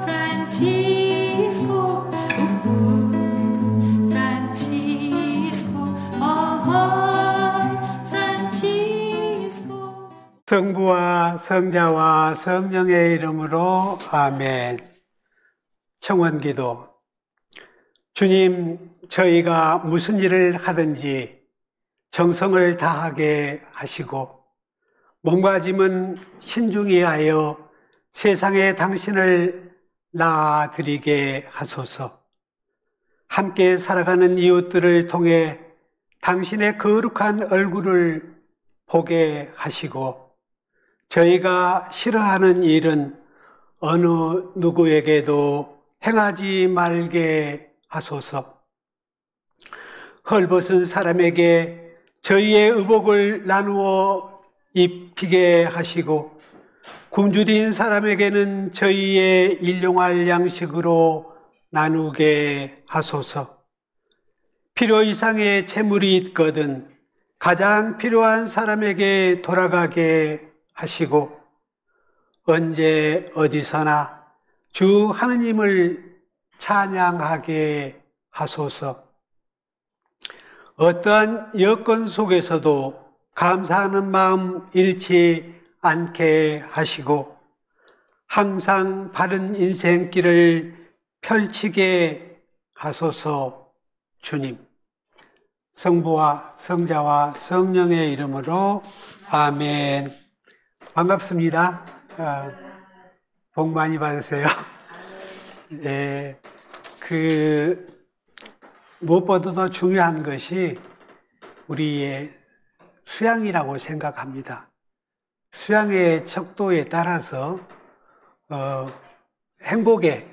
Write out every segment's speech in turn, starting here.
Francisco, Francisco, Francisco. 성부와 성자와 성령의 이름으로 아멘. 청원기도. 주님, 저희가 무슨 일을 하든지 정성을 다하게 하시고 몸가짐은 신중히 하여 세상에 당신을 낳아드리게 하소서. 함께 살아가는 이웃들을 통해 당신의 거룩한 얼굴을 보게 하시고 저희가 싫어하는 일은 어느 누구에게도 행하지 말게 하소서. 헐벗은 사람에게 저희의 의복을 나누어 입히게 하시고 굶주린 사람에게는 저희의 일용할 양식으로 나누게 하소서. 필요 이상의 재물이 있거든 가장 필요한 사람에게 돌아가게 하시고 언제 어디서나 주 하느님을 찬양하게 하소서. 어떠한 여건 속에서도 감사하는 마음 잃지 않게 하시고 항상 바른 인생길을 펼치게 하소서. 주님, 성부와 성자와 성령의 이름으로 아멘. 반갑습니다. 복 많이 받으세요. 무엇보다도 중요한 것이 우리의 수양이라고 생각합니다. 수양의 척도에 따라서 행복의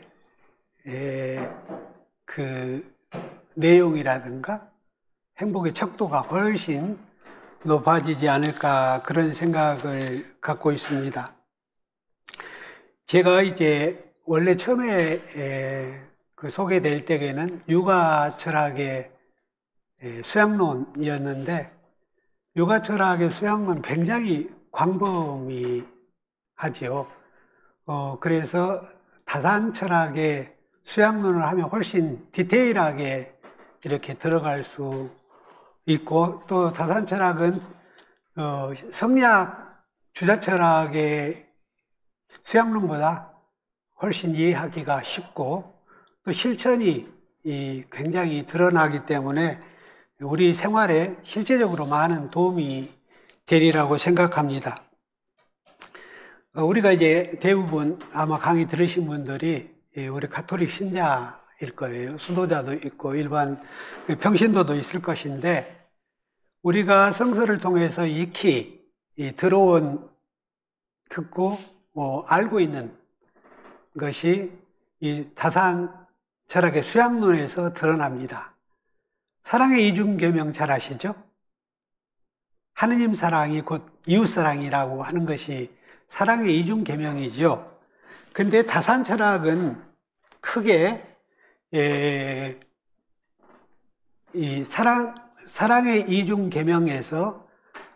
내용이라든가 행복의 척도가 훨씬 높아지지 않을까 그런 생각을 갖고 있습니다. 제가 이제 원래 처음에 소개될 때에는 육아 철학의 수양론이었는데 육아 철학의 수양론 굉장히 광범위하지요. 그래서 다산 철학의 수양론을 하면 훨씬 디테일하게 이렇게 들어갈 수 있고 또 다산 철학은 성리학 주자 철학의 수양론보다 훨씬 이해하기가 쉽고 또 실천이 굉장히 드러나기 때문에 우리 생활에 실제적으로 많은 도움이 되리라고 생각합니다. 우리가 이제 대부분 아마 강의 들으신 분들이 우리 가톨릭 신자일 거예요. 수도자도 있고 일반 평신도도 있을 것인데 우리가 성서를 통해서 익히 들어온 듣고 알고 있는 것이 이 다산 철학의 수양론에서 드러납니다. 사랑의 이중계명 잘 아시죠? 하느님 사랑이 곧 이웃사랑이라고 하는 것이 사랑의 이중계명이죠. 근데 다산 철학은 크게 이 사랑의 이중계명에서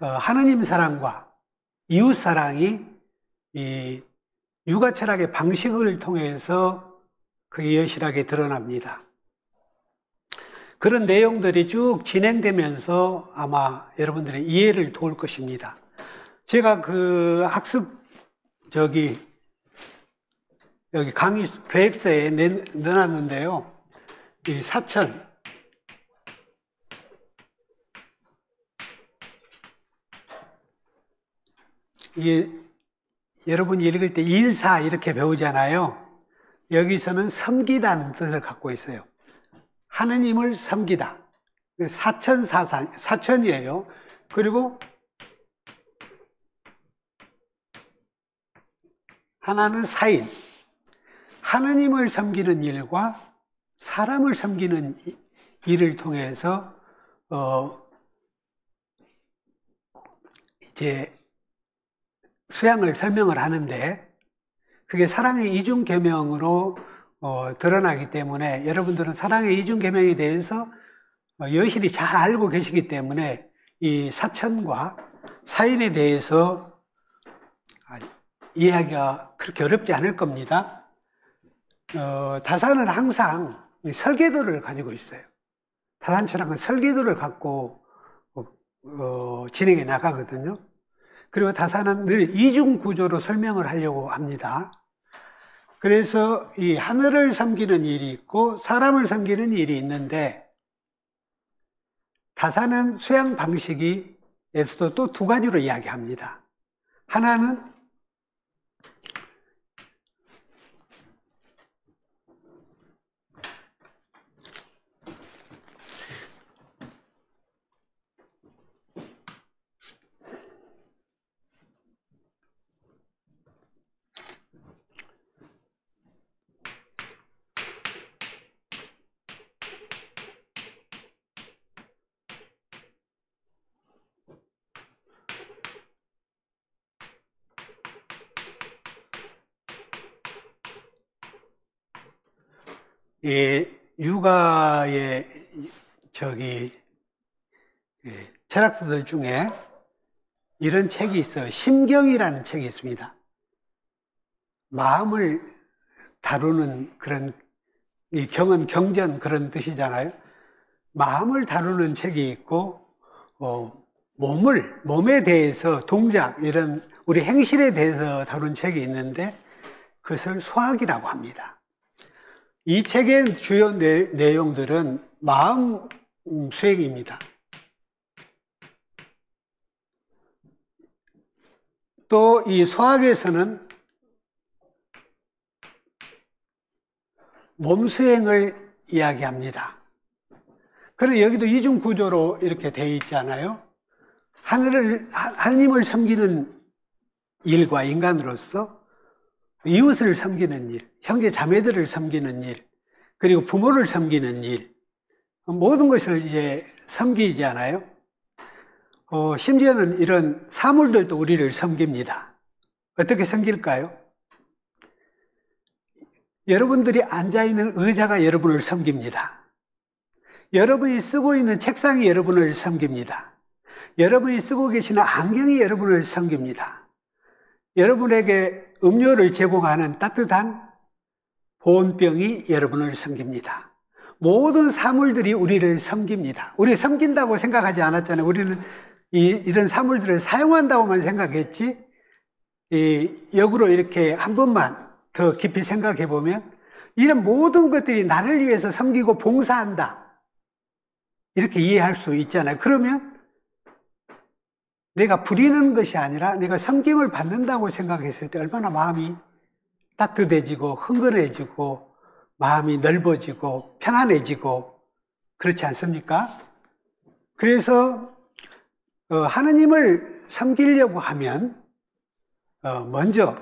하느님 사랑과 이웃사랑이 이 육아 철학의 방식을 통해서 그게 여실하게 드러납니다. 그런 내용들이 쭉 진행되면서 아마 여러분들의 이해를 도울 것입니다. 제가 그 학습 여기 강의 계획서에 넣어놨는데요. 이 사천 이게 여러분이 읽을 때 일사 이렇게 배우잖아요. 여기서는 섬기다는 뜻을 갖고 있어요. 하느님을 섬기다. 사천이에요. 그리고 하나는 사인. 하느님을 섬기는 일과 사람을 섬기는 일을 통해서 이제 수양을 설명을 하는데 그게 사랑의 이중계명으로 드러나기 때문에 여러분들은 사랑의 이중계명에 대해서 여실히 잘 알고 계시기 때문에 이 사천과 사인에 대해서 이해하기가 그렇게 어렵지 않을 겁니다. 다산은 항상 설계도를 가지고 있어요. 다산철학은 설계도를 갖고 진행해 나가거든요. 그리고 다산은 늘 이중 구조로 설명을 하려고 합니다. 그래서 이 하늘을 섬기는 일이 있고 사람을 섬기는 일이 있는데, 다산은 수양 방식에서도 또 두 가지로 이야기합니다. 하나는 유가의 철학자들 중에 이런 책이 있어요. 심경이라는 책이 있습니다. 마음을 다루는 그런, 이 경은 경전 그런 뜻이잖아요. 마음을 다루는 책이 있고, 몸에 대해서 동작, 이런 우리 행실에 대해서 다룬 책이 있는데 그것을 수학이라고 합니다. 이 책의 주요 내용들은 마음 수행입니다. 또 이 수학에서는 몸 수행을 이야기합니다. 그럼 여기도 이중 구조로 이렇게 되어 있잖아요. 하느님을 섬기는 일과 인간으로서 이웃을 섬기는 일, 형제 자매들을 섬기는 일, 그리고 부모를 섬기는 일, 모든 것을 이제 섬기지 않아요? 심지어는 이런 사물들도 우리를 섬깁니다. 어떻게 섬길까요? 여러분들이 앉아있는 의자가 여러분을 섬깁니다. 여러분이 쓰고 있는 책상이 여러분을 섬깁니다. 여러분이 쓰고 계시는 안경이 여러분을 섬깁니다. 여러분에게 음료를 제공하는 따뜻한 보온병이 여러분을 섬깁니다. 모든 사물들이 우리를 섬깁니다. 우리 섬긴다고 생각하지 않았잖아요. 우리는 이런 사물들을 사용한다고만 생각했지, 역으로 이렇게 한 번만 더 깊이 생각해 보면 이런 모든 것들이 나를 위해서 섬기고 봉사한다, 이렇게 이해할 수 있잖아요. 그러면 내가 부리는 것이 아니라 내가 섬김을 받는다고 생각했을 때 얼마나 마음이 따뜻해지고 흥건해지고 마음이 넓어지고 편안해지고 그렇지 않습니까? 그래서 하느님을 섬기려고 하면 먼저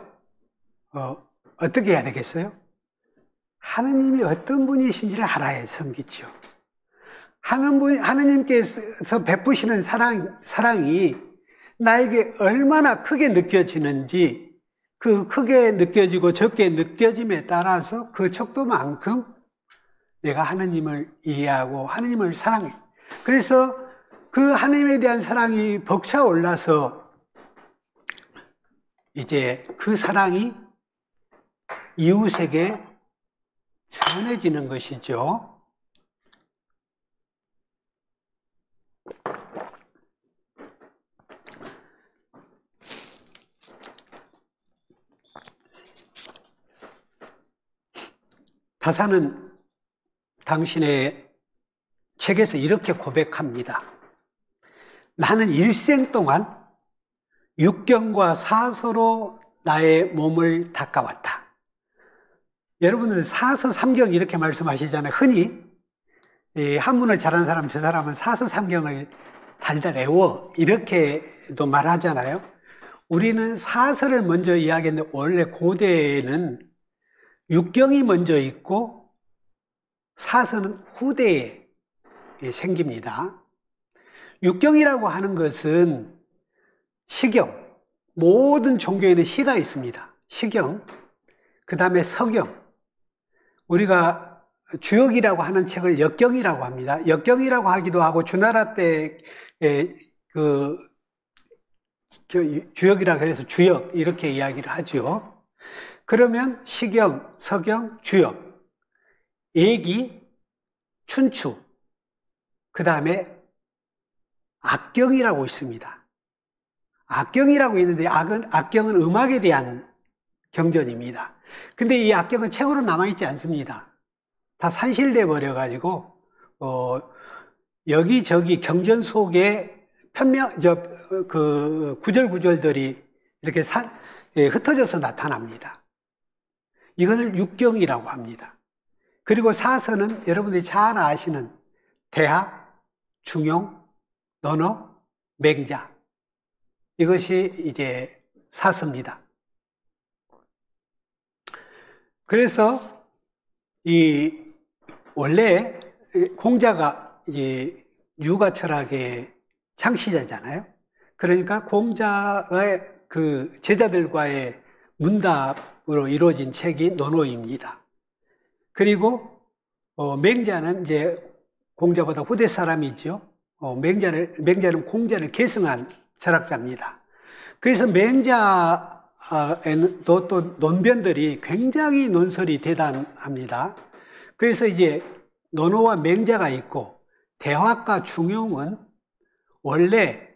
어떻게 해야 되겠어요? 하느님이 어떤 분이신지를 알아야 섬기죠. 하느님께서 베푸시는 사랑이 나에게 얼마나 크게 느껴지는지, 그 크게 느껴지고 적게 느껴짐에 따라서 그 척도만큼 내가 하느님을 이해하고 하느님을 사랑해. 그래서 그 하느님에 대한 사랑이 벅차올라서 이제 그 사랑이 이웃에게 전해지는 것이죠. 다산은 당신의 책에서 이렇게 고백합니다. 나는 일생 동안 육경과 사서로 나의 몸을 닦아왔다. 여러분은 사서 삼경 이렇게 말씀하시잖아요. 흔히 한문을 잘하는 사람, 저 사람은 사서 삼경을 달달 외워, 이렇게도 말하잖아요. 우리는 사서를 먼저 이야기했는데 원래 고대에는 육경이 먼저 있고 사서는 후대에 생깁니다. 육경이라고 하는 것은 시경, 모든 종교에는 시가 있습니다. 시경, 그 다음에 서경, 우리가 주역이라고 하는 책을 역경이라고 합니다. 역경이라고 하기도 하고, 주나라 때 그 주역이라 그래서 주역 이렇게 이야기를 하죠. 그러면 시경, 서경, 주역, 예기, 춘추, 그 다음에 악경이라고 있습니다. 악경이라고 있는데 악경은 음악에 대한 경전입니다. 근데 이 악경은 책으로 남아있지 않습니다. 다 산실돼 버려가지고 여기저기 경전 속에 구절구절들이 이렇게 흩어져서 나타납니다. 이것을 육경이라고 합니다. 그리고 사서는 여러분들이 잘 아시는 대학, 중용, 논어, 맹자. 이것이 이제 사서입니다. 그래서 원래 공자가 이제 유가 철학의 창시자잖아요. 그러니까 공자의 그 제자들과의 문답으로 이루어진 책이 논어입니다. 그리고 맹자는 이제 공자보다 후대 사람이죠. 맹자는 공자를 계승한 철학자입니다. 그래서 맹자에는 또 논변들이 굉장히 논설이 대단합니다. 그래서 이제 논어와 맹자가 있고 대화과 중용은 원래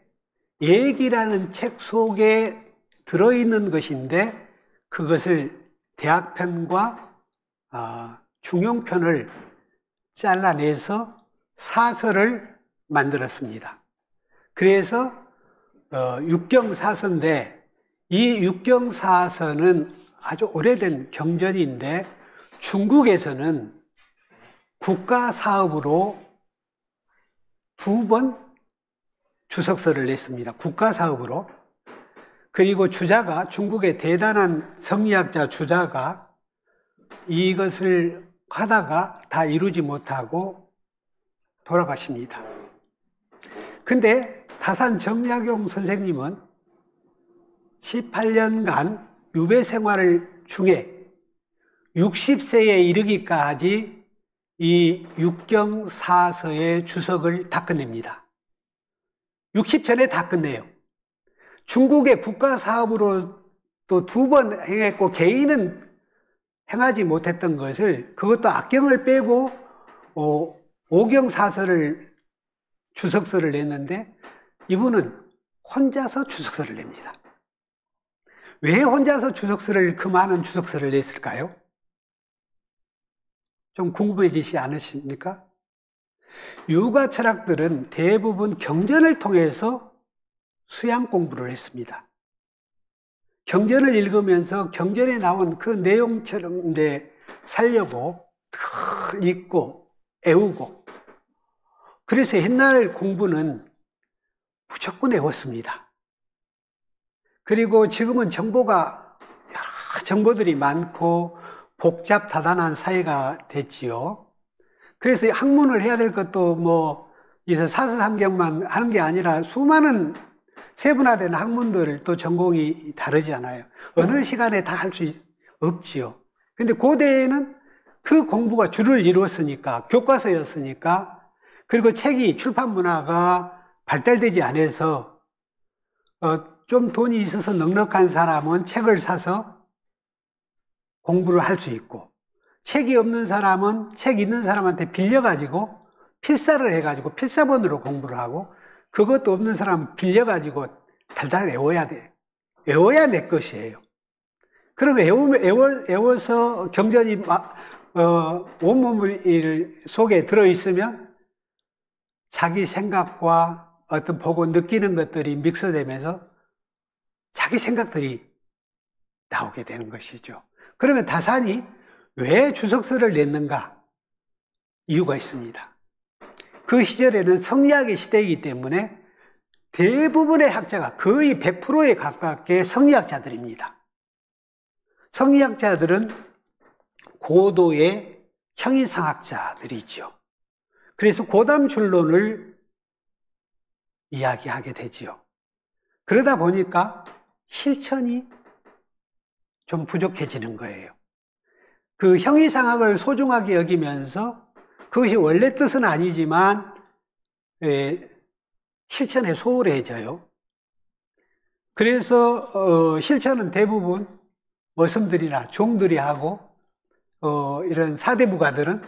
예기라는 책 속에 들어있는 것인데 그것을 대학편과 중용편을 잘라내서 사서를 만들었습니다. 그래서 육경사서인데 이 육경사서는 아주 오래된 경전인데 중국에서는 국가사업으로 2번 주석서를 냈습니다. 국가사업으로. 그리고 주자가 중국의 대단한 성리학자 주자가 이것을 하다가 다 이루지 못하고 돌아가십니다. 근데 다산 정약용 선생님은 18년간 유배 생활을 중에 60세에 이르기까지 이 육경사서의 주석을 다 끝냅니다. 60전에 다 끝내요. 중국의 국가사업으로 또 2번 행했고 개인은 행하지 못했던 것을 그것도 악경을 빼고 오경사서를 주석서를 냈는데 이분은 혼자서 주석서를 냅니다. 왜 혼자서 그 많은 주석서를 냈을까요? 좀 궁금해지지 않으십니까? 유가 철학들은 대부분 경전을 통해서 수양 공부를 했습니다. 경전을 읽으면서 경전에 나온 그 내용처럼 살려고 읽고 애우고 그래서 옛날 공부는 무조건 외웠습니다. 그리고 지금은 정보가 여러 정보들이 많고 복잡다단한 사회가 됐지요. 그래서 학문을 해야 될 것도 사서삼경만 하는 게 아니라 수많은 세분화된 학문들 또 전공이 다르잖아요. 어느 시간에 다 할 수 없지요. 근데 고대에는 그 공부가 주를 이루었으니까, 교과서였으니까, 그리고 책이 출판 문화가 발달되지 않아서 좀 돈이 있어서 넉넉한 사람은 책을 사서 공부를 할 수 있고 책이 없는 사람은 책 있는 사람한테 빌려가지고 필사를 해가지고 필사본으로 공부를 하고 그것도 없는 사람은 빌려가지고 달달 외워야 돼. 외워야 내 것이에요. 그러면 외워서 경전이 온몸 속에 들어있으면 자기 생각과 어떤 보고 느끼는 것들이 믹스되면서 자기 생각들이 나오게 되는 것이죠. 그러면 다산이 왜 주석서를 냈는가? 이유가 있습니다. 그 시절에는 성리학의 시대이기 때문에 대부분의 학자가 거의 100%에 가깝게 성리학자들입니다. 성리학자들은 고도의 형이상학자들이죠. 그래서 고담준론을 이야기하게 되지요. 그러다 보니까 실천이 좀 부족해지는 거예요. 그 형이상학을 소중하게 여기면서 그것이 원래 뜻은 아니지만 실천에 소홀해져요. 그래서 실천은 대부분 머슴들이나 종들이 하고 이런 사대부가들은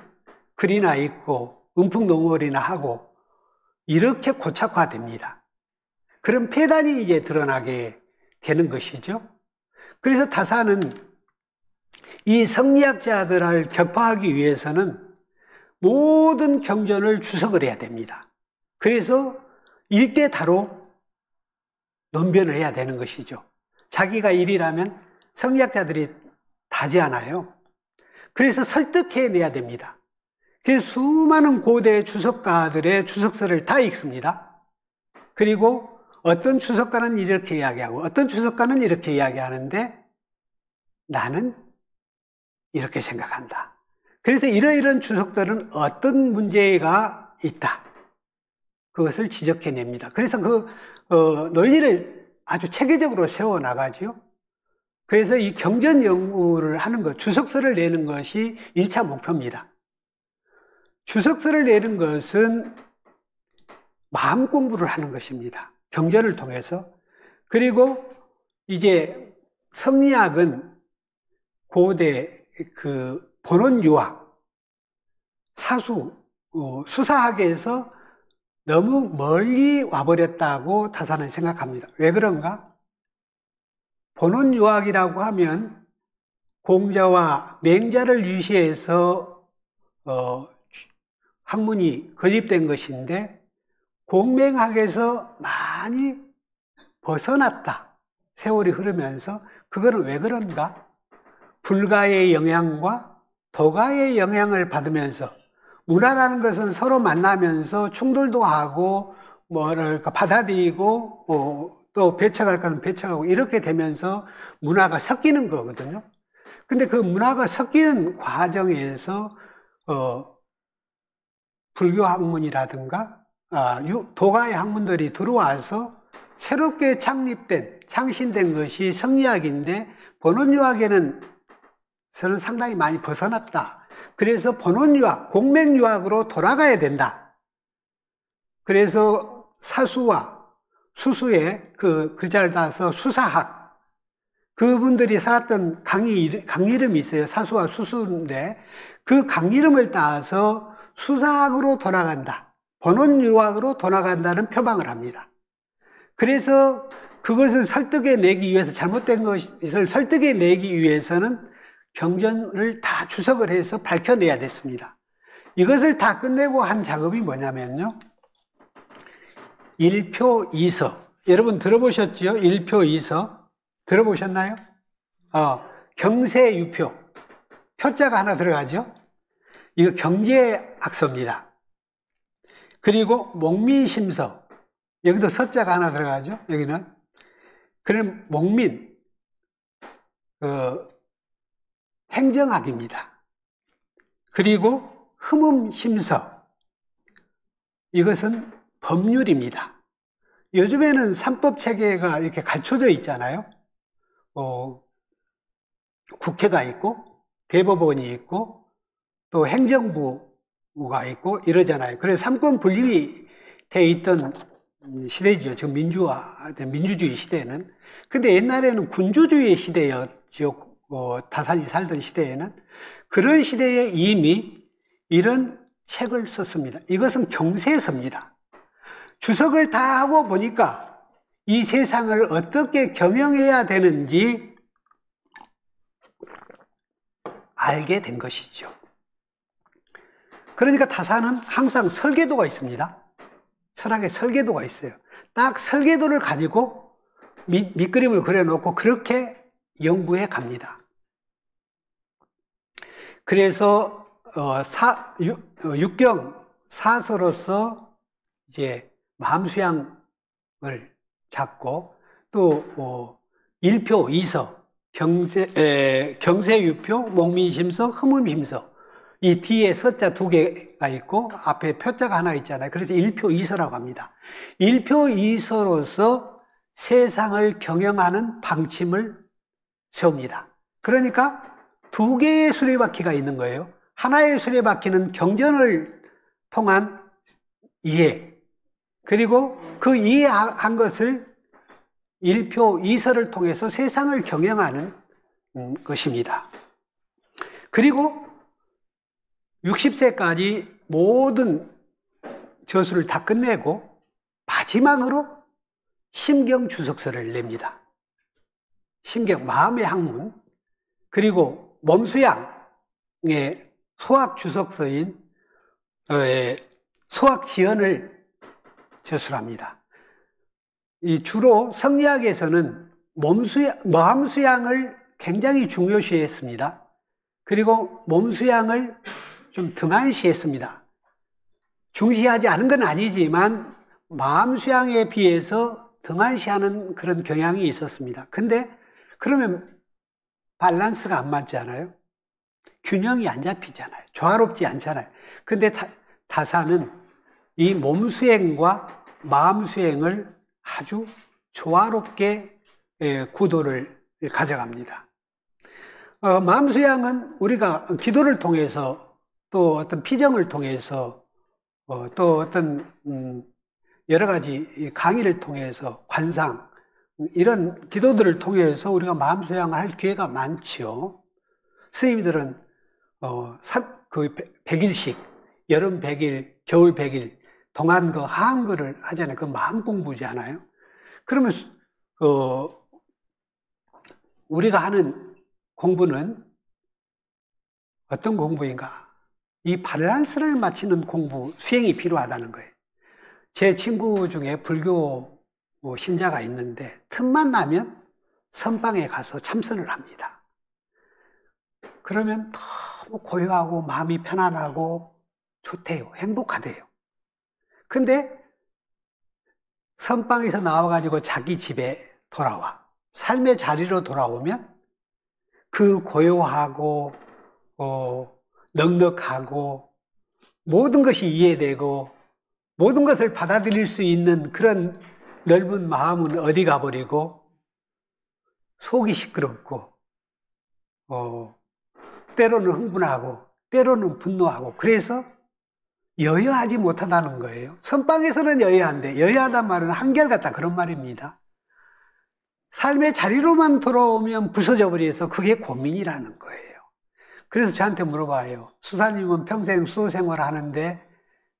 글이나 읽고 음풍농월이나 하고 이렇게 고착화됩니다. 그런 폐단이 이제 드러나게 되는 것이죠. 그래서 다사는 이 성리학자들을 격파하기 위해서는 모든 경전을 주석을 해야 됩니다. 그래서 일대다로 논변을 해야 되는 것이죠. 자기가 일이라면 성리학자들이 다지 않아요. 그래서 설득해내야 됩니다. 그래서 수많은 고대 주석가들의 주석서를 다 읽습니다. 그리고 어떤 주석가는 이렇게 이야기하고 어떤 주석가는 이렇게 이야기하는데 나는 이렇게 생각한다. 그래서 이러이러한 주석들은 어떤 문제가 있다. 그것을 지적해냅니다. 그래서 그 논리를 아주 체계적으로 세워나가죠. 그래서 이 경전 연구를 하는 것, 주석서를 내는 것이 1차 목표입니다. 주석서를 내는 것은 마음 공부를 하는 것입니다. 경전을 통해서. 그리고 이제 성리학은 고대 그 본원유학, 사수, 수사학에서 너무 멀리 와버렸다고 다사는 생각합니다. 왜 그런가? 본원유학이라고 하면 공자와 맹자를 유시해서 학문이 건립된 것인데 공맹학에서 많이 벗어났다. 세월이 흐르면서 그거는 왜 그런가? 불가의 영향과 도가의 영향을 받으면서 문화라는 것은 서로 만나면서 충돌도 하고 뭐랄까 받아들이고 또 배척할 것은 배척하고 이렇게 되면서 문화가 섞이는 거거든요. 근데 그 문화가 섞이는 과정에서 불교 학문이라든가 도가의 학문들이 들어와서 새롭게 창신된 것이 성리학인데 본원유학에는 서는 상당히 많이 벗어났다. 그래서 본원유학, 공맹유학으로 돌아가야 된다. 그래서 사수와 수수의 그 글자를 따서 수사학, 그분들이 살았던 강 이름이 있어요. 사수와 수수인데 그 강 이름을 따서 수사학으로 돌아간다. 본원유학으로 돌아간다는 표방을 합니다. 그래서 그것을 설득해내기 위해서, 잘못된 것을 설득해내기 위해서는 경전을 다 주석을 해서 밝혀내야 됐습니다. 이것을 다 끝내고 한 작업이 뭐냐면요, 일표이서. 여러분 들어보셨죠? 일표이서 들어보셨나요? 경세유표, 표자가 하나 들어가죠. 이거 경제학서입니다. 그리고 목민심서, 여기도 서자가 하나 들어가죠. 여기는 그럼 목민 행정학입니다. 그리고 흠음심서, 이것은 법률입니다. 요즘에는 삼법체계가 이렇게 갖춰져 있잖아요. 국회가 있고 대법원이 있고 또 행정부가 있고 이러잖아요. 그래서 삼권 분립이 돼 있던 시대죠. 지금 민주주의 시대는. 근데 옛날에는 군주주의 시대였죠. 다산이 살던 시대에는. 그런 시대에 이미 이런 책을 썼습니다. 이것은 경세서입니다. 주석을 다 하고 보니까 이 세상을 어떻게 경영해야 되는지 알게 된 것이죠. 그러니까 다산은 항상 설계도가 있습니다. 철학에 설계도가 있어요. 딱 설계도를 가지고 밑그림을 그려놓고 그렇게 연구해 갑니다. 그래서 육경 사서로서 이제 마음수양을 잡고 또 일표 이서, 경세유표, 목민심서, 흠음심서, 이 뒤에 서자 두 개가 있고 앞에 표자가 하나 있잖아요. 그래서 일표이서라고 합니다. 일표이서로서 세상을 경영하는 방침을 세웁니다. 그러니까 두 개의 수레바퀴가 있는 거예요. 하나의 수레바퀴는 경전을 통한 이해, 그리고 그 이해한 것을 일표 이설을 통해서 세상을 경영하는 것입니다. 그리고 60세까지 모든 저술을 다 끝내고 마지막으로 심경주석서를 냅니다. 심경, 마음의 학문, 그리고 몸수양의 소학주석서인 소학지연을 저술합니다. 이 주로 성리학에서는 마음수양을 굉장히 중요시했습니다. 그리고 몸수양을 좀 등한시했습니다. 중시하지 않은 건 아니지만 마음수양에 비해서 등한시하는 그런 경향이 있었습니다. 근데 그러면 밸런스가 안 맞잖아요. 균형이 안 잡히잖아요. 조화롭지 않잖아요. 근데 다사는 이 몸수행과 마음수행을 아주 조화롭게 구도를 가져갑니다. 마음수양은 우리가 기도를 통해서 또 어떤 피정을 통해서 또 어떤 여러 가지 강의를 통해서 관상 이런 기도들을 통해서 우리가 마음수양을 할 기회가 많지요. 스님들은 100일씩 여름 100일, 겨울 100일 동안 그 하한글을 하잖아요. 그 마음 공부잖아요. 그러면 우리가 하는 공부는 어떤 공부인가? 이 밸런스를 맞추는 공부, 수행이 필요하다는 거예요. 제 친구 중에 불교 신자가 있는데 틈만 나면 선방에 가서 참선을 합니다. 그러면 너무 고요하고 마음이 편안하고 좋대요. 행복하대요. 근데 선방에서 나와가지고 자기 집에 돌아와. 삶의 자리로 돌아오면 그 고요하고 넉넉하고 모든 것이 이해되고 모든 것을 받아들일 수 있는 그런 넓은 마음은 어디 가버리고 속이 시끄럽고 때로는 흥분하고 때로는 분노하고 그래서 여여하지 못한다는 거예요. 선방에서는 여여한데 여여하단 말은 한결같다 그런 말입니다. 삶의 자리로만 돌아오면 부서져 버려서 그게 고민이라는 거예요. 그래서 저한테 물어봐요. 수사님은 평생 수도생활을 하는데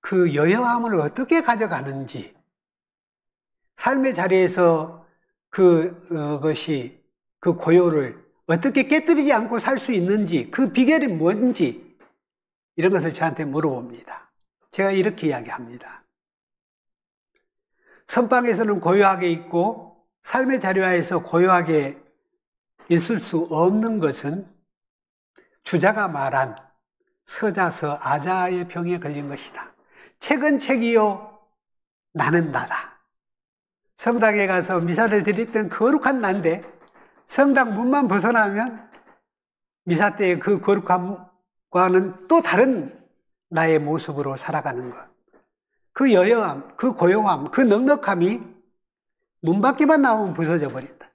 그 여여함을 어떻게 가져가는지, 삶의 자리에서 그것이 그 고요를 어떻게 깨뜨리지 않고 살 수 있는지, 그 비결이 뭔지 이런 것을 저한테 물어봅니다. 제가 이렇게 이야기합니다. 선방에서는 고요하게 있고 삶의 자리에서 고요하게 있을 수 없는 것은 주자가 말한 서자서 아자의 병에 걸린 것이다. 책은 책이요 나는 나다. 성당에 가서 미사를 드릴 땐 거룩한 나인데 성당 문만 벗어나면 미사 때의 그 거룩함과는 또 다른 나의 모습으로 살아가는 것. 그 여여함, 그 고요함, 그 넉넉함이 문 밖에만 나오면 부서져 버린다.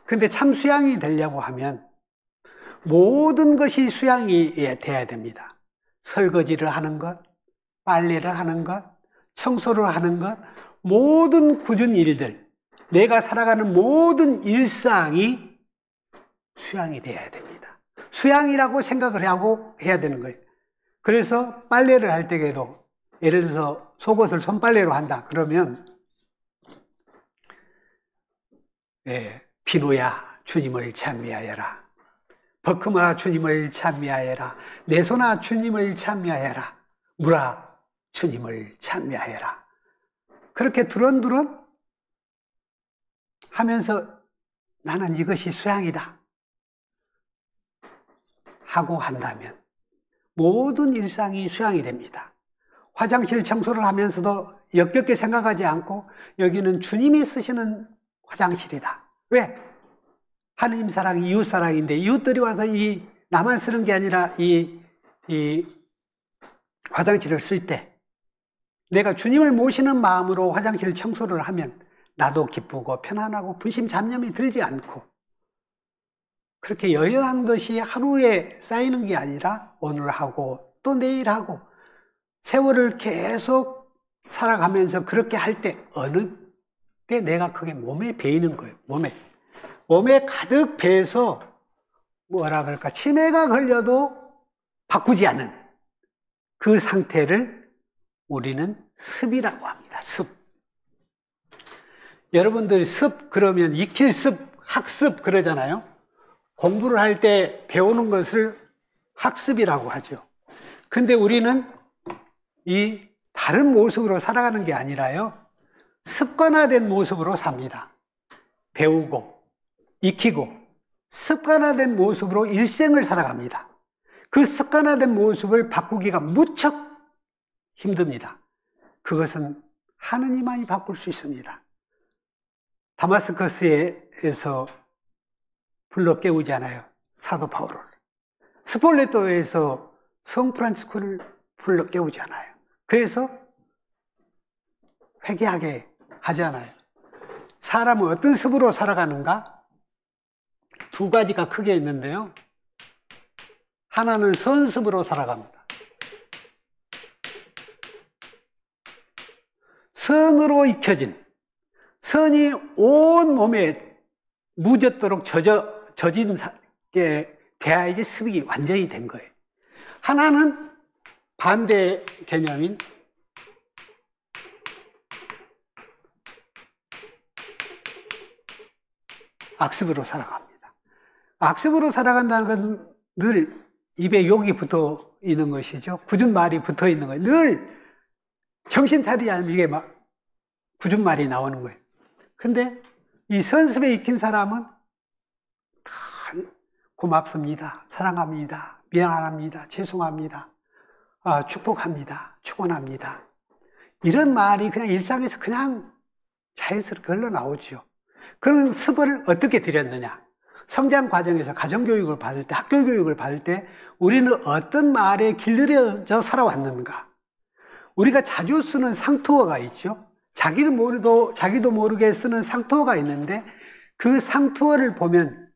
근데 참 수양이 되려고 하면 모든 것이 수양이 돼야 됩니다. 설거지를 하는 것, 빨래를 하는 것, 청소를 하는 것, 모든 굳은 일들, 내가 살아가는 모든 일상이 수양이 돼야 됩니다. 수양이라고 생각을 하고 해야 되는 거예요. 그래서 빨래를 할 때에도 예를 들어서 속옷을 손빨래로 한다. 그러면 비누야 주님을 찬미하여라. 버금아 주님을 찬미하여라. 내 손아 주님을 찬미하여라. 물아 주님을 찬미하여라. 그렇게 두런두런 하면서 나는 이것이 수양이다 하고 한다면 모든 일상이 수양이 됩니다. 화장실 청소를 하면서도 역겹게 생각하지 않고 여기는 주님이 쓰시는 화장실이다. 왜? 하느님 사랑이 이웃 사랑인데 이웃들이 와서 나만 쓰는 게 아니라 이 화장실을 쓸 때 내가 주님을 모시는 마음으로 화장실 청소를 하면 나도 기쁘고 편안하고 분심 잡념이 들지 않고 그렇게 여여한 것이 하루에 쌓이는 게 아니라 오늘 하고 또 내일 하고 세월을 계속 살아가면서 그렇게 할 때 어느 그때 내가 그게 몸에 배이는 거예요. 몸에 가득 배서 뭐라 그럴까, 치매가 걸려도 바꾸지 않는 그 상태를 우리는 습이라고 합니다. 습. 여러분들이 습 그러면 익힐 습, 학습 그러잖아요. 공부를 할 때 배우는 것을 학습이라고 하죠. 근데 우리는 이 다른 모습으로 살아가는 게 아니라요, 습관화된 모습으로 삽니다. 배우고 익히고 습관화된 모습으로 일생을 살아갑니다. 그 습관화된 모습을 바꾸기가 무척 힘듭니다. 그것은 하느님만이 바꿀 수 있습니다. 다마스커스에서 불러 깨우잖아요, 사도 바울을. 스폴레토에서 성 프란치스코를 불러 깨우잖아요. 그래서 회개하게 하잖아요. 사람은 어떤 습으로 살아가는가? 두 가지가 크게 있는데요. 하나는 선습으로 살아갑니다. 선으로 익혀진, 선이 온 몸에 묻었도록 젖은 게 돼야지 습이 완전히 된 거예요. 하나는 반대 개념인 악습으로 살아갑니다. 악습으로 살아간다는 건 늘 입에 욕이 붙어 있는 것이죠. 굳은 말이 붙어 있는 거예요. 늘 정신 차리지 않으면 이게 막 굳은 말이 나오는 거예요. 근데 이 선습에 익힌 사람은 다 고맙습니다, 사랑합니다, 미안합니다, 죄송합니다, 축복합니다, 축원합니다, 이런 말이 그냥 일상에서 그냥 자연스럽게 흘러나오죠. 그런 습을 어떻게 들였느냐? 성장 과정에서 가정교육을 받을 때, 학교교육을 받을 때 우리는 어떤 말에 길들여져 살아왔는가? 우리가 자주 쓰는 상투어가 있죠. 자기도 모르게 쓰는 상투어가 있는데, 그 상투어를 보면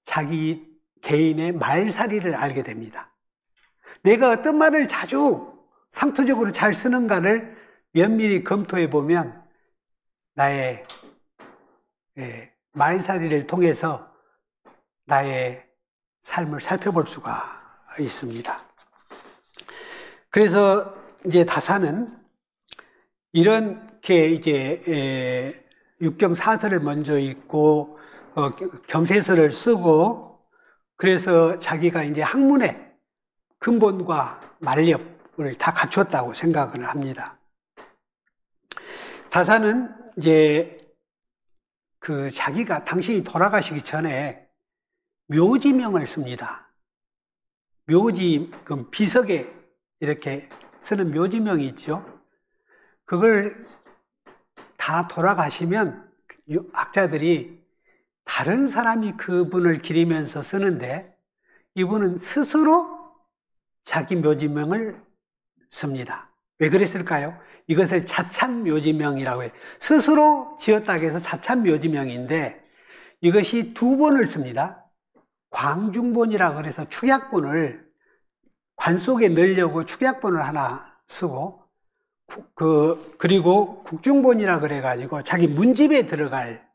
자기 개인의 말살이를 알게 됩니다. 내가 어떤 말을 자주 상투적으로 잘 쓰는가를 면밀히 검토해 보면 나의 말살이를 통해서 나의 삶을 살펴볼 수가 있습니다. 그래서 이제 다사는 이렇게 이제 육경 사설을 먼저 읽고 경세서를 쓰고, 그래서 자기가 이제 학문의 근본과 만렵을 다 갖췄다고 생각을 합니다. 다사는 이제 자기가 당신이 돌아가시기 전에 묘지명을 씁니다. 묘지, 비석에 이렇게 쓰는 묘지명이 있죠. 그걸 다 돌아가시면 학자들이 다른 사람이 그분을 기리면서 쓰는데, 이분은 스스로 자기 묘지명을 씁니다. 왜 그랬을까요? 이것을 자찬묘지명이라고 해요. 스스로 지었다고 해서 자찬묘지명인데, 이것이 두 번을 씁니다. 광중본이라고 그래서 축약본을 관 속에 넣으려고 축약본을 하나 쓰고, 그리고 국중본이라 그래가지고 자기 문집에 들어갈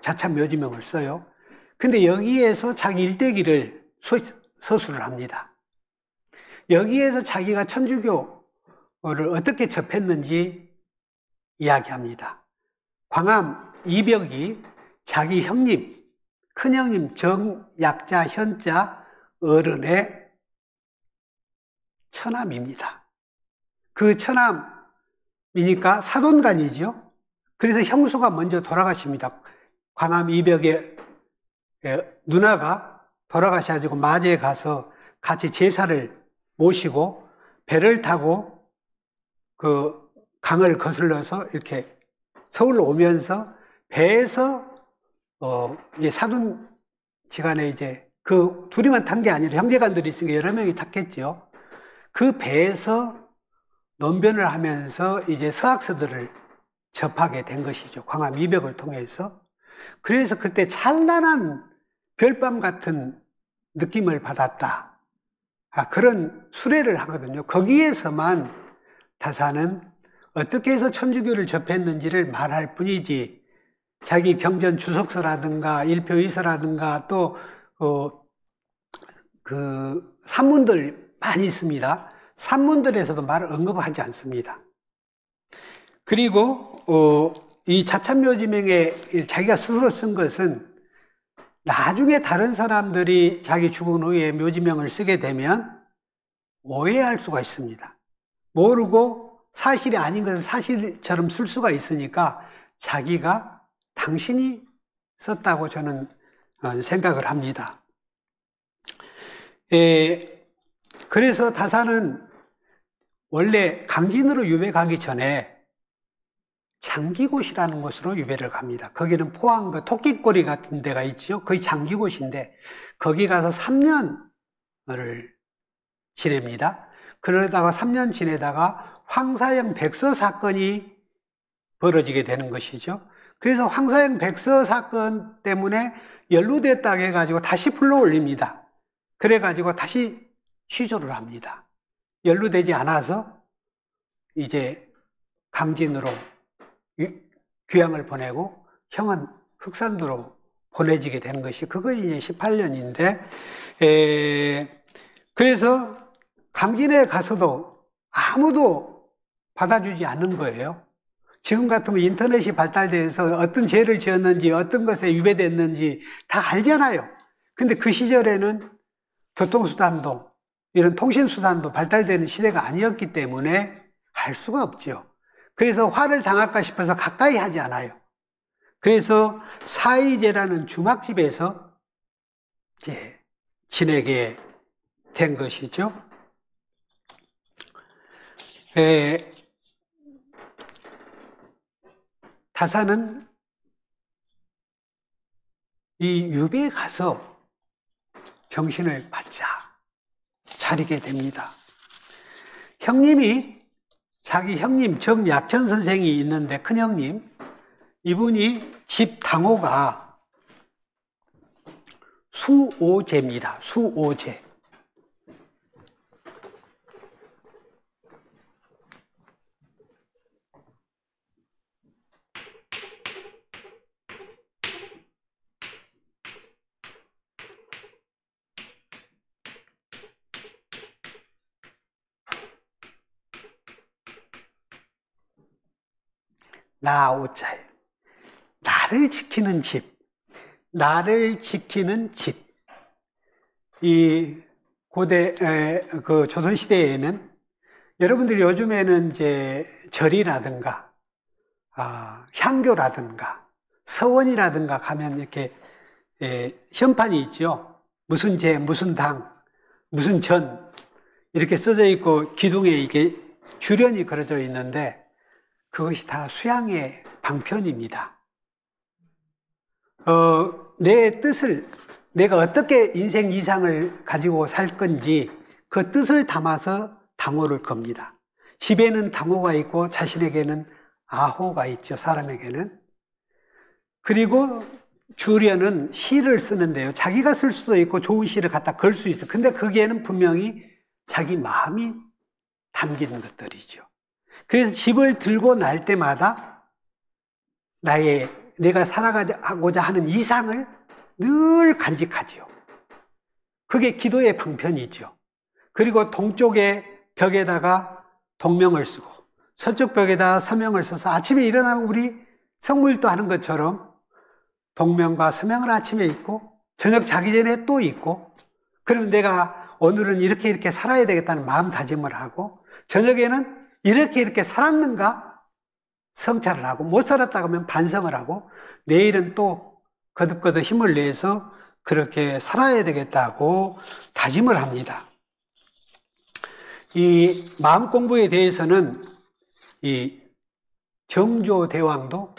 자찬묘지명을 써요. 근데 여기에서 자기 일대기를 서술을 합니다. 여기에서 자기가 천주교를 어떻게 접했는지 이야기합니다. 광암 이벽이 자기 형님, 큰형님 정약자 현자 어른의 처남입니다. 그 처남이니까 사돈간이죠. 그래서 형수가 먼저 돌아가십니다. 광암 이벽에 누나가 돌아가셔가지고 마제에 가서 같이 제사를 모시고 배를 타고 그 강을 거슬러서 이렇게 서울로 오면서 배에서 이제 사돈 지간에 이제 그 둘이만 탄 게 아니라 형제간들이 있으니까 여러 명이 탔겠죠. 그 배에서 논변을 하면서 이제 서학서들을 접하게 된 것이죠. 광암 이벽을 통해서. 그래서 그때 찬란한 별밤 같은 느낌을 받았다. 그런 수레를 하거든요. 거기에서만 다사는 어떻게 해서 천주교를 접했는지를 말할 뿐이지 자기 경전 주석서라든가 일표의서라든가 또 그 산문들 많이 있습니다. 산문들에서도 말을 언급하지 않습니다. 그리고 이 자찬묘지명에 자기가 스스로 쓴 것은 나중에 다른 사람들이 자기 죽은 후에 묘지명을 쓰게 되면 오해할 수가 있습니다. 모르고 사실이 아닌 것을 사실처럼 쓸 수가 있으니까 자기가 당신이 썼다고 저는 생각을 합니다. 그래서 다사는 원래 강진으로 유배 가기 전에 장기곶이라는 곳으로 유배를 갑니다. 거기는 포항 그 토끼꼬리 같은 데가 있죠. 거의 장기곶인데 거기 가서 3년을 지냅니다. 그러다가 3년 지내다가 황사형 백서 사건이 벌어지게 되는 것이죠. 그래서 황사형 백서 사건 때문에 연루됐다 해가지고 다시 불러올립니다. 그래가지고 다시 취조를 합니다. 연루되지 않아서 이제 강진으로 귀향을 보내고 형은 흑산도로 보내지게 되는 것이 그거 이제 18년인데 그래서 강진에 가서도 아무도 받아주지 않는 거예요. 지금 같으면 인터넷이 발달돼서 어떤 죄를 지었는지 어떤 것에 유배됐는지 다 알잖아요. 근데 그 시절에는 교통수단도 이런 통신수단도 발달되는 시대가 아니었기 때문에 알 수가 없죠. 그래서 화를 당할까 싶어서 가까이 하지 않아요. 그래서 사이제라는 주막집에서 이제 지내게 된 것이죠. 다사는 이 유배에 가서 정신을 바짝 차리게 됩니다. 형님이 자기 형님 정약천 선생이 있는데 큰형님 이분이 집 당호가 수오제입니다. 수오제. 나오자예요. 나를 지키는 집, 나를 지키는 집. 이 고대 그 조선 시대에는 여러분들이 요즘에는 이제 절이라든가 향교라든가 서원이라든가 가면 이렇게 현판이 있죠. 무슨 제, 무슨 당, 무슨 전 이렇게 써져 있고 기둥에 이게 주련이 그려져 있는데 그것이 다 수양의 방편입니다. 내 뜻을, 내가 어떻게 인생 이상을 가지고 살 건지 그 뜻을 담아서 당호를 겁니다. 집에는 당호가 있고 자신에게는 아호가 있죠, 사람에게는. 그리고 주련은 시를 쓰는데요. 자기가 쓸 수도 있고 좋은 시를 갖다 걸 수 있어요. 근데 거기에는 분명히 자기 마음이 담긴 것들이죠. 그래서 집을 들고 날 때마다 내가 살아가고자 하는 이상을 늘 간직하지요. 그게 기도의 방편이죠. 그리고 동쪽의 벽에다가 동명을 쓰고 서쪽 벽에다 서명을 써서 아침에 일어나면 우리 성무일도 하는 것처럼 동명과 서명을 아침에 있고 저녁 자기 전에 또 있고 그러면 내가 오늘은 이렇게 살아야 되겠다는 마음 다짐을 하고 저녁에는 이렇게 살았는가 성찰을 하고 못 살았다 하면 반성을 하고 내일은 또 거듭거듭 힘을 내서 그렇게 살아야 되겠다고 다짐을 합니다. 이 마음 공부에 대해서는 이 정조대왕도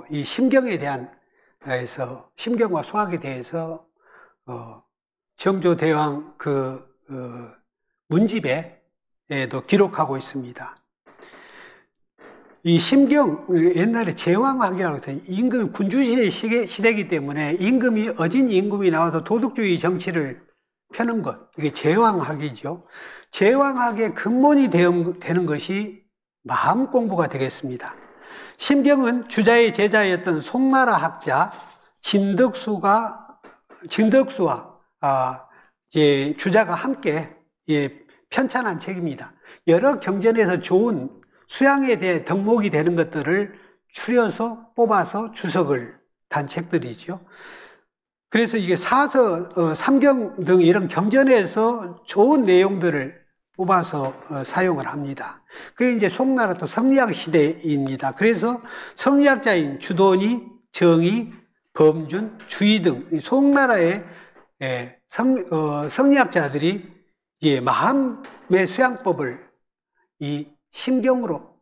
이 심경에 대한 심경과 소학에 대해서 정조대왕 문집에도 기록하고 있습니다. 이 심경, 옛날에 제왕학이라고 해서 임금 군주시대 시대이기 때문에 임금이 어진 임금이 나와서 도덕주의 정치를 펴는 것, 이게 제왕학이죠. 제왕학의 근본이 되는 것이 마음 공부가 되겠습니다. 심경은 주자의 제자였던 송나라 학자 진덕수와 주자가 함께 편찬한 책입니다. 여러 경전에서 좋은 수양에 대해 덕목이 되는 것들을 추려서 뽑아서 주석을 단 책들이죠. 그래서 이게 사서, 삼경 등 이런 경전에서 좋은 내용들을 뽑아서 사용을 합니다. 그게 이제 송나라 또 성리학 시대입니다. 그래서 성리학자인 주돈이, 정의, 범준, 주의 등 송나라의 성리학자들이 마음의 수양법을 이 심경으로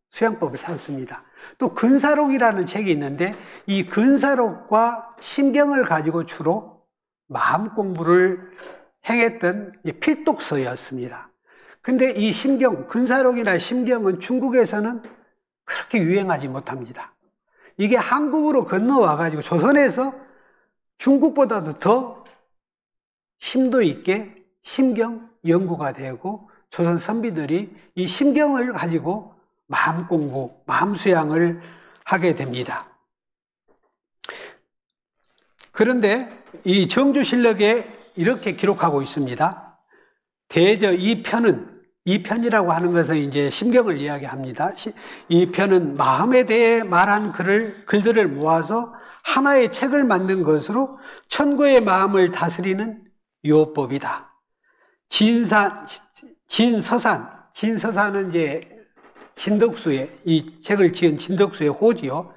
수양법을 삼습니다. 또 근사록이라는 책이 있는데 이 근사록과 심경을 가지고 주로 마음 공부를 행했던 필독서였습니다. 근데 이 심경, 근사록이나 심경은 중국에서는 그렇게 유행하지 못합니다. 이게 한국으로 건너와가지고 조선에서 중국보다도 더 심도 있게 심경 연구가 되고 조선 선비들이 이 심경을 가지고 마음 공부, 마음 수양을 하게 됩니다. 그런데 이 정주실록에 이렇게 기록하고 있습니다. 대저 이 편이라고 하는 것은 이제 심경을 이야기합니다. 이 편은 마음에 대해 말한 글들을 모아서 하나의 책을 만든 것으로 천고의 마음을 다스리는 요법이다. 진서산은 이제 진덕수의, 이 책을 지은 진덕수의 호지요.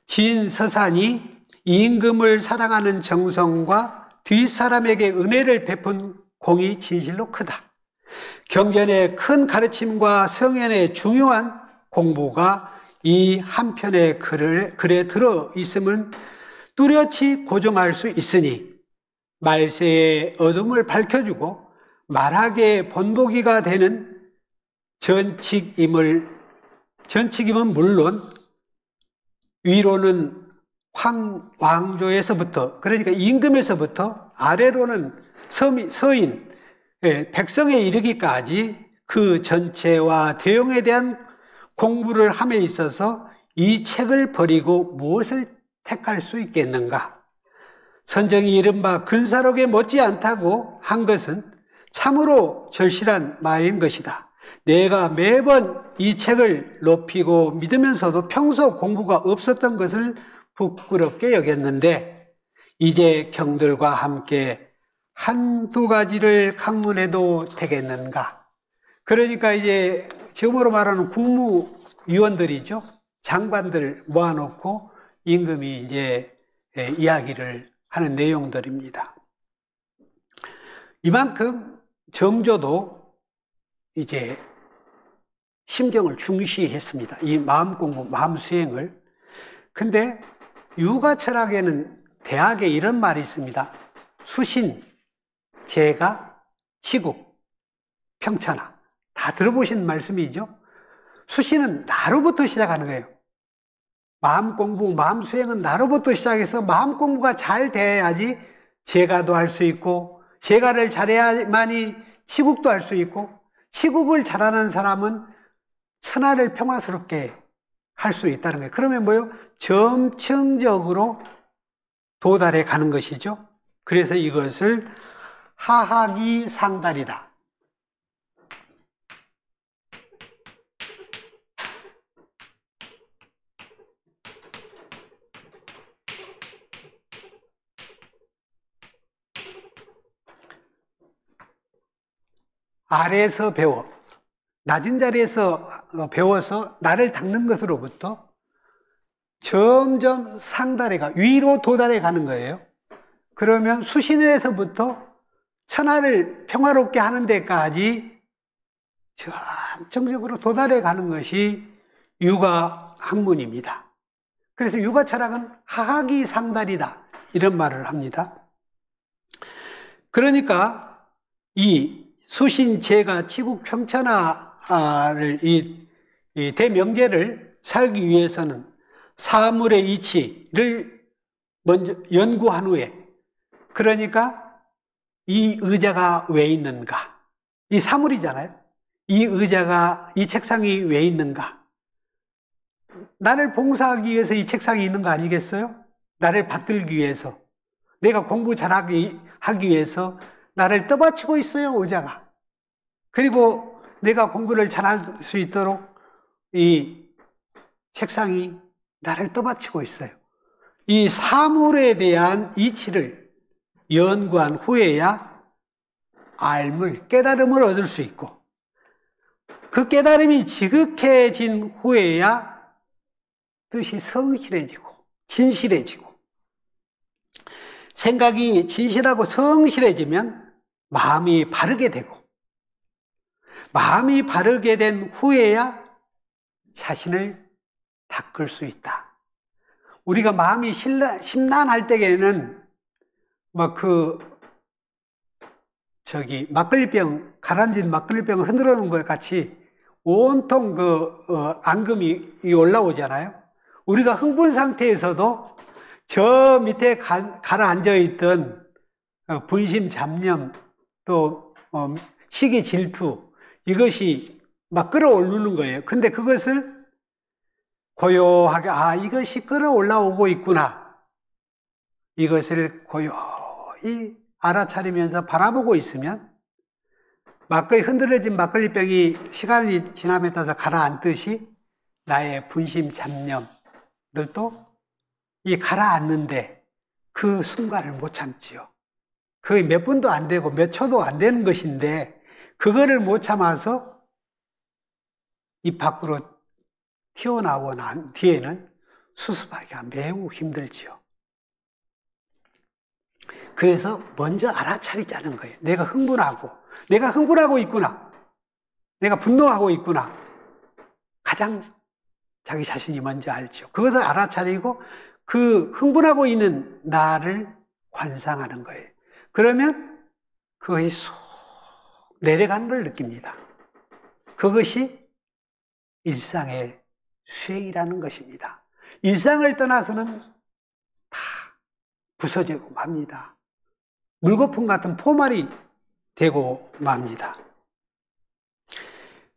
진서산이 임금을 사랑하는 정성과 뒷사람에게 은혜를 베푼 공이 진실로 크다. 경전의 큰 가르침과 성현의 중요한 공부가 이 한 편의 글에 들어 있음은 뚜렷이 고정할 수 있으니 말세의 어둠을 밝혀주고 말하게 본보기가 되는 전칙임은 물론 위로는 왕조에서부터, 그러니까 임금에서부터 아래로는 서인, 백성에 이르기까지 그 전체와 대용에 대한 공부를 함에 있어서 이 책을 버리고 무엇을 택할 수 있겠는가? 선정이 이른바 근사록에 못지않다고 한 것은 참으로 절실한 말인 것이다. 내가 매번 이 책을 높이고 믿으면서도 평소 공부가 없었던 것을 부끄럽게 여겼는데 이제 경들과 함께 한두 가지를 강론해도 되겠는가? 그러니까 이제 지금으로 말하는 국무위원들이죠. 장관들 모아놓고 임금이 이제 이야기를 하는 내용들입니다. 이만큼 정조도 이제 심경을 중시했습니다. 이 마음 공부, 마음 수행을. 근데 유가 철학에는 대학에 이런 말이 있습니다. 수신, 제가, 치국, 평천하. 다 들어보신 말씀이죠? 수신은 나로부터 시작하는 거예요. 마음 공부, 마음 수행은 나로부터 시작해서 마음 공부가 잘 돼야지 제가도 할 수 있고, 제가를 잘해야만이 치국도 할 수 있고, 치국을 잘하는 사람은 천하를 평화스럽게 할 수 있다는 거예요. 그러면 뭐예요? 점층적으로 도달해 가는 것이죠. 그래서 이것을 하하기 상달이다. 아래에서 배워, 낮은 자리에서 배워서 나를 닦는 것으로부터 점점 상달해가, 위로 도달해 가는 거예요. 그러면 수신에서부터 천하를 평화롭게 하는 데까지 점점적으로 도달해 가는 것이 유가 학문입니다. 그래서 유가 철학은 하하기 상달이다, 이런 말을 합니다. 그러니까 이 수신, 제가, 치국, 평천하를 이 대명제를 살기 위해서는 사물의 이치를 먼저 연구한 후에, 그러니까 이 의자가 왜 있는가? 이 사물이잖아요. 이 의자가, 이 책상이 왜 있는가? 나를 봉사하기 위해서 이 책상이 있는 거 아니겠어요? 나를 받들기 위해서, 내가 공부 잘하기 위해서 나를 떠받치고 있어요, 의자가. 그리고 내가 공부를 잘할 수 있도록 이 책상이 나를 떠받치고 있어요. 이 사물에 대한 이치를 연구한 후에야 알물, 깨달음을 얻을 수 있고, 그 깨달음이 지극해진 후에야 뜻이 성실해지고 진실해지고, 생각이 진실하고 성실해지면 마음이 바르게 되고, 마음이 바르게 된 후에야 자신을 닦을 수 있다. 우리가 마음이 심란할 때에는 막걸리병, 가라앉은 막걸리병을 흔들어 놓은 것 같이 온통 앙금이 올라오잖아요. 우리가 흥분 상태에서도 저 밑에 가라앉아 있던 분심, 잡념, 또 시기, 질투, 이것이 막 끌어오르는 거예요. 근데 그것을 고요하게, 이것이 끌어올라오고 있구나, 이것을 고요히 알아차리면서 바라보고 있으면 흔들어진 막걸리병이 시간이 지남에 따라서 가라앉듯이 나의 분심, 잡념들도 이 가라앉는데 그 순간을 못 참지요. 그게 몇 분도 안 되고 몇 초도 안 되는 것인데, 그거를 못 참아서 입 밖으로 튀어나오고 난 뒤에는 수습하기가 매우 힘들지요. 그래서 먼저 알아차리자는 거예요. 내가 흥분하고 있구나, 내가 분노하고 있구나, 가장 자기 자신이 먼저 알죠. 그것을 알아차리고 그 흥분하고 있는 나를 관상하는 거예요. 그러면 그것이 쏙 내려가는 걸 느낍니다. 그것이 일상의 수행이라는 것입니다. 일상을 떠나서는 다 부서지고 맙니다. 물거품 같은 포말이 되고 맙니다.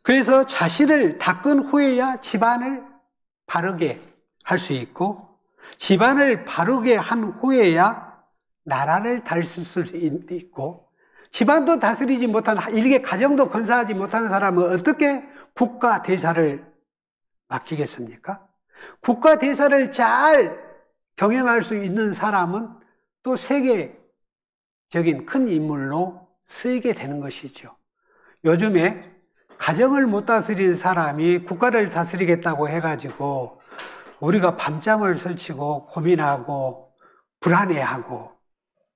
그래서 자신을 닦은 후에야 집안을 바르게 할 수 있고, 집안을 바르게 한 후에야 나라를 다스릴 수 있고, 집안도 다스리지 못한, 일개 가정도 건사하지 못하는 사람은 어떻게 국가 대사를 맡기겠습니까? 국가 대사를 잘 경영할 수 있는 사람은 또 세계적인 큰 인물로 쓰이게 되는 것이죠. 요즘에 가정을 못 다스리는 사람이 국가를 다스리겠다고 해가지고 우리가 밤잠을 설치고 고민하고 불안해하고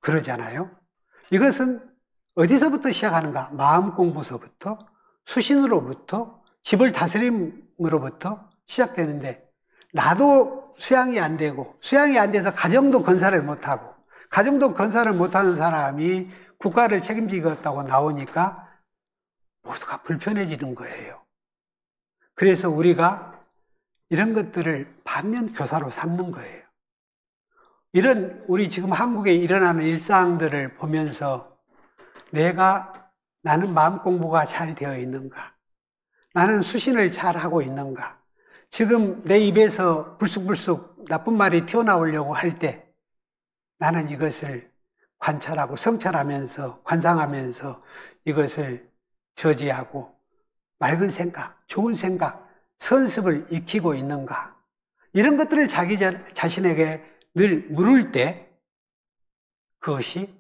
그러잖아요. 이것은 어디서부터 시작하는가? 마음 공부서부터, 수신으로부터, 집을 다스림으로부터 시작되는데, 나도 수양이 안 되고, 수양이 안 돼서 가정도 건사를 못하고, 가정도 건사를 못하는 사람이 국가를 책임지겠다고 나오니까 모두가 불편해지는 거예요. 그래서 우리가 이런 것들을 반면 교사로 삼는 거예요. 이런 우리 지금 한국에 일어나는 일상들을 보면서 나는 마음 공부가 잘 되어 있는가? 나는 수신을 잘 하고 있는가? 지금 내 입에서 불쑥불쑥 나쁜 말이 튀어나오려고 할 때 나는 이것을 관찰하고 성찰하면서 관상하면서 이것을 저지하고 맑은 생각, 좋은 생각, 선습을 익히고 있는가? 이런 것들을 자기 자신에게 늘 물을 때 그것이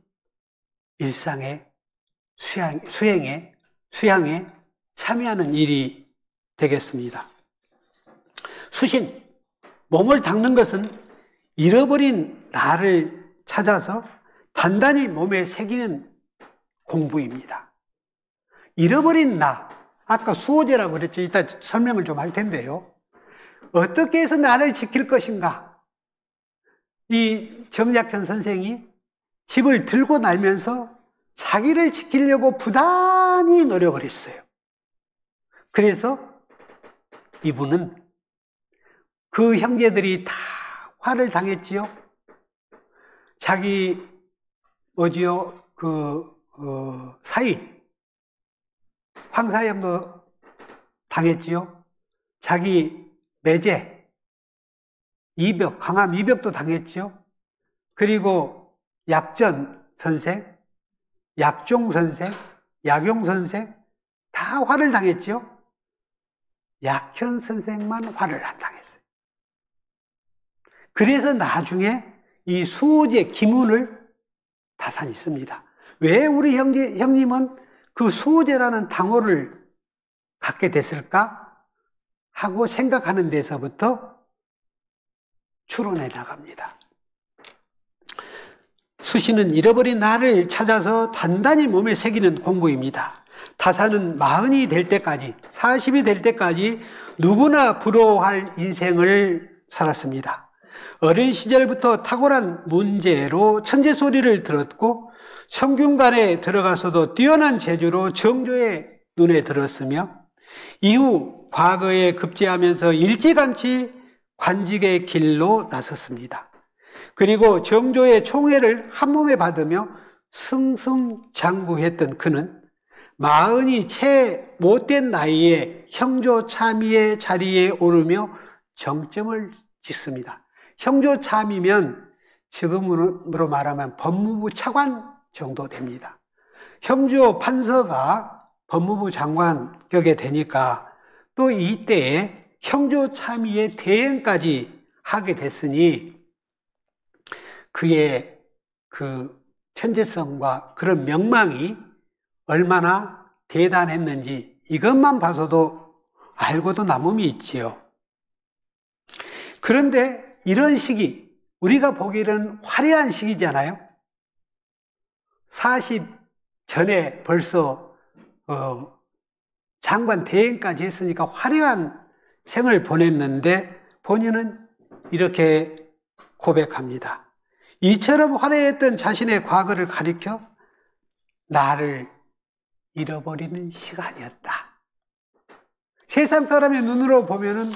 일상의 수양에 참여하는 일이 되겠습니다. 수신, 몸을 닦는 것은 잃어버린 나를 찾아서 단단히 몸에 새기는 공부입니다. 잃어버린 나, 아까 수호제라고 그랬죠. 이따 설명을 좀 할 텐데요. 어떻게 해서 나를 지킬 것인가? 이 정약현 선생이 집을 들고 날면서 자기를 지키려고 부단히 노력을 했어요. 그래서 이분은 그 형제들이 다 화를 당했지요. 자기 사위 황사형도 당했지요. 자기 매제, 이벽, 강함 이벽도 당했지요. 그리고 약전 선생, 약종 선생, 약용 선생 다 화를 당했지요. 약현 선생만 화를 안 당했어요. 그래서 나중에 이 수호제 기문을 다산이 씁니다. 왜 우리 형님은 그 수호제라는 당호를 갖게 됐을까 하고 생각하는 데서부터 추론해 나갑니다. 수시는 잃어버린 나를 찾아서 단단히 몸에 새기는 공부입니다. 다산은 40이 될 때까지, 40이 될 때까지 누구나 부러워할 인생을 살았습니다. 어린 시절부터 탁월한 문제로 천재 소리를 들었고 성균관에 들어가서도 뛰어난 재주로 정조의 눈에 들었으며 이후 과거에 급제하면서 일찌감치 관직의 길로 나섰습니다. 그리고 정조의 총애를 한몸에 받으며 승승장구했던 그는 40이 채 못된 나이에 형조참의의 자리에 오르며 정점을 짓습니다. 형조참의면 지금으로 말하면 법무부 차관 정도 됩니다. 형조 판서가 법무부 장관격에 되니까 또 이때에 형조참의의 대행까지 하게 됐으니 그의 그 천재성과 그런 명망이 얼마나 대단했는지 이것만 봐서도 알고도 남음이 있지요. 그런데 이런 시기, 우리가 보기에는 화려한 시기잖아요. 40 전에 벌써 장관 대행까지 했으니까 화려한 생을 보냈는데 본인은 이렇게 고백합니다. 이처럼 화려했던 자신의 과거를 가리켜 나를 잃어버리는 시간이었다. 세상 사람의 눈으로 보면은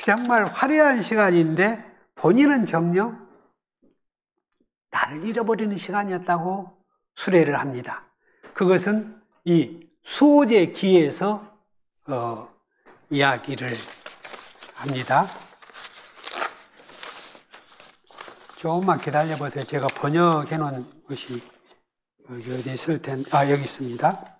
정말 화려한 시간인데 본인은 정녕 나를 잃어버리는 시간이었다고 수레를 합니다. 그것은 이 수호제 기에서 이야기를 합니다. 조금만 기다려 보세요. 제가 번역해 놓은 것이 여기 어디 있을 텐데, 여기 있습니다.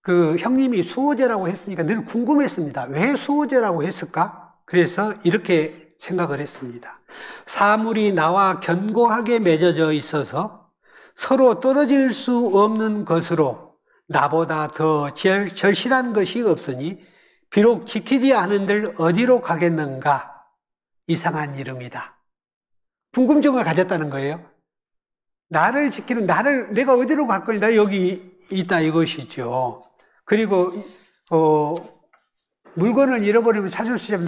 그 형님이 수호제라고 했으니까 늘 궁금했습니다. 왜 수호제라고 했을까? 그래서 이렇게 생각을 했습니다. 사물이 나와 견고하게 맺어져 있어서 서로 떨어질 수 없는 것으로 나보다 더 절실한 것이 없으니 비록 지키지 않은들 어디로 가겠는가? 이상한 이름이다. 궁금증을 가졌다는 거예요. 나를 지키는, 내가 어디로 갈 거니? 나 여기 있다 이것이죠. 그리고 물건을 잃어버리면 찾을 수 있으면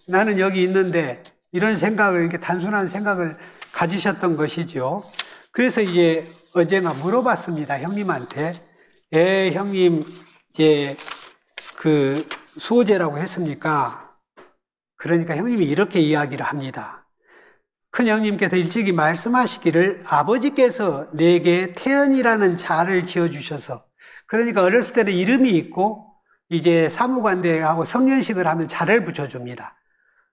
나는 여기 있는데 이런 생각을, 이렇게 단순한 생각을 가지셨던 것이죠. 그래서 이제 어제가 물어봤습니다. 형님한테. 형님, 그 수호제라고 했습니까? 그러니까 형님이 이렇게 이야기를 합니다. 큰 형님께서 일찍이 말씀하시기를 아버지께서 내게 태연이라는 자를 지어주셔서, 그러니까 어렸을 때는 이름이 있고 이제 사무관대하고 성년식을 하면 자를 붙여줍니다.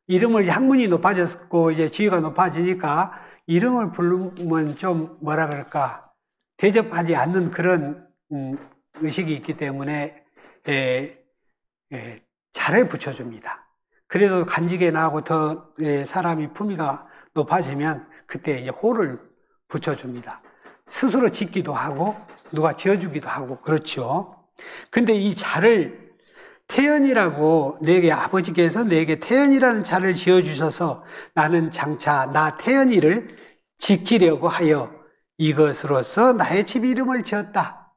이름을 학문이 높아졌고 이제 지위가 높아지니까 이름을 부르면 좀 뭐라 그럴까, 대접하지 않는 그런 의식이 있기 때문에 자를 붙여줍니다. 그래도 간직에 나고 더 사람이 품위가 높아지면 그때 이제 호를 붙여줍니다. 스스로 짓기도 하고 누가 지어주기도 하고 그렇죠. 근데 이 자를 태연이라고, 아버지께서 내게 태연이라는 자를 지어주셔서 나는 장차 나 태연이를 지키려고 하여 이것으로서 나의 집 이름을 지었다.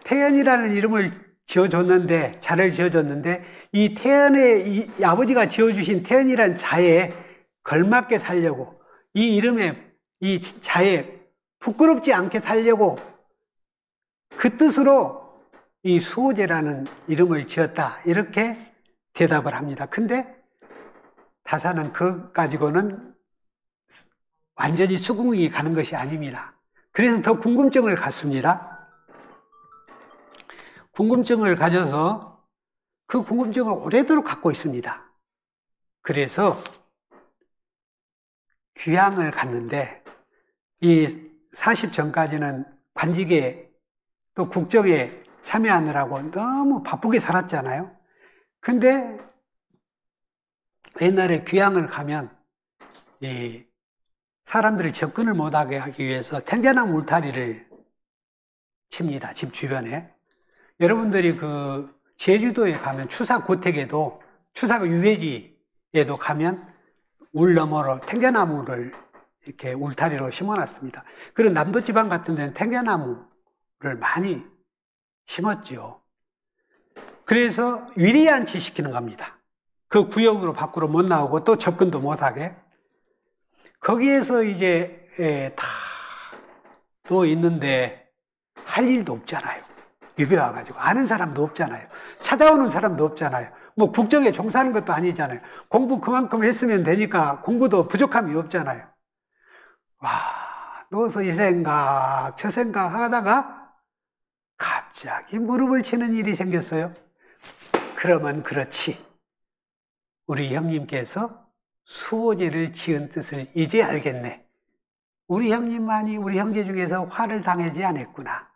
태연이라는 이름을 지어줬는데, 자를 지어줬는데 이 태연의, 이 아버지가 지어주신 태연이라는 자에 걸맞게 살려고, 이 이름에, 이 자에 부끄럽지 않게 살려고 그 뜻으로 이 수호제라는 이름을 지었다. 이렇게 대답을 합니다. 근데 다산은 그거 가지고는 완전히 수긍이 가는 것이 아닙니다. 그래서 더 궁금증을 갖습니다. 궁금증을 가져서 그 궁금증을 오래도록 갖고 있습니다. 그래서 귀향을 갔는데 이 40 전까지는 관직에 또 국정에 참여하느라고 너무 바쁘게 살았잖아요. 근데 옛날에 귀향을 가면 이 사람들이 접근을 못하게 하기 위해서 탱자나무 울타리를 칩니다. 집 주변에. 여러분들이 그 제주도에 가면 추사 고택에도 추사가 유배지에도 가면 울 너머로 탱자나무를 이렇게 울타리로 심어놨습니다. 그리고 남도 지방 같은 데는 탱자나무를 많이 심었죠. 그래서 위리안치 시키는 겁니다. 그 구역으로 밖으로 못 나오고 또 접근도 못하게. 거기에서 이제 다 또 있는데 할 일도 없잖아요. 유배 와가지고 아는 사람도 없잖아요. 찾아오는 사람도 없잖아요. 뭐 국정에 종사하는 것도 아니잖아요. 공부 그만큼 했으면 되니까 공부도 부족함이 없잖아요. 와, 누워서 이 생각 저 생각 하다가 갑자기 무릎을 치는 일이 생겼어요. 그러면 그렇지. 우리 형님께서 수호제를 지은 뜻을 이제 알겠네. 우리 형님만이 우리 형제 중에서 화를 당하지 않았구나.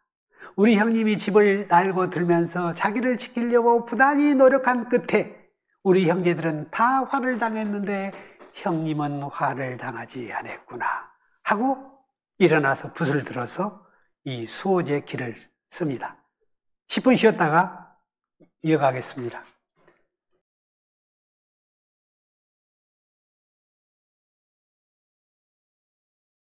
우리 형님이 집을 날고 들면서 자기를 지키려고 부단히 노력한 끝에 우리 형제들은 다 화를 당했는데 형님은 화를 당하지 않았구나 하고 일어나서 붓을 들어서 이 수호제 기를 씁니다. 10분 쉬었다가 이어가겠습니다.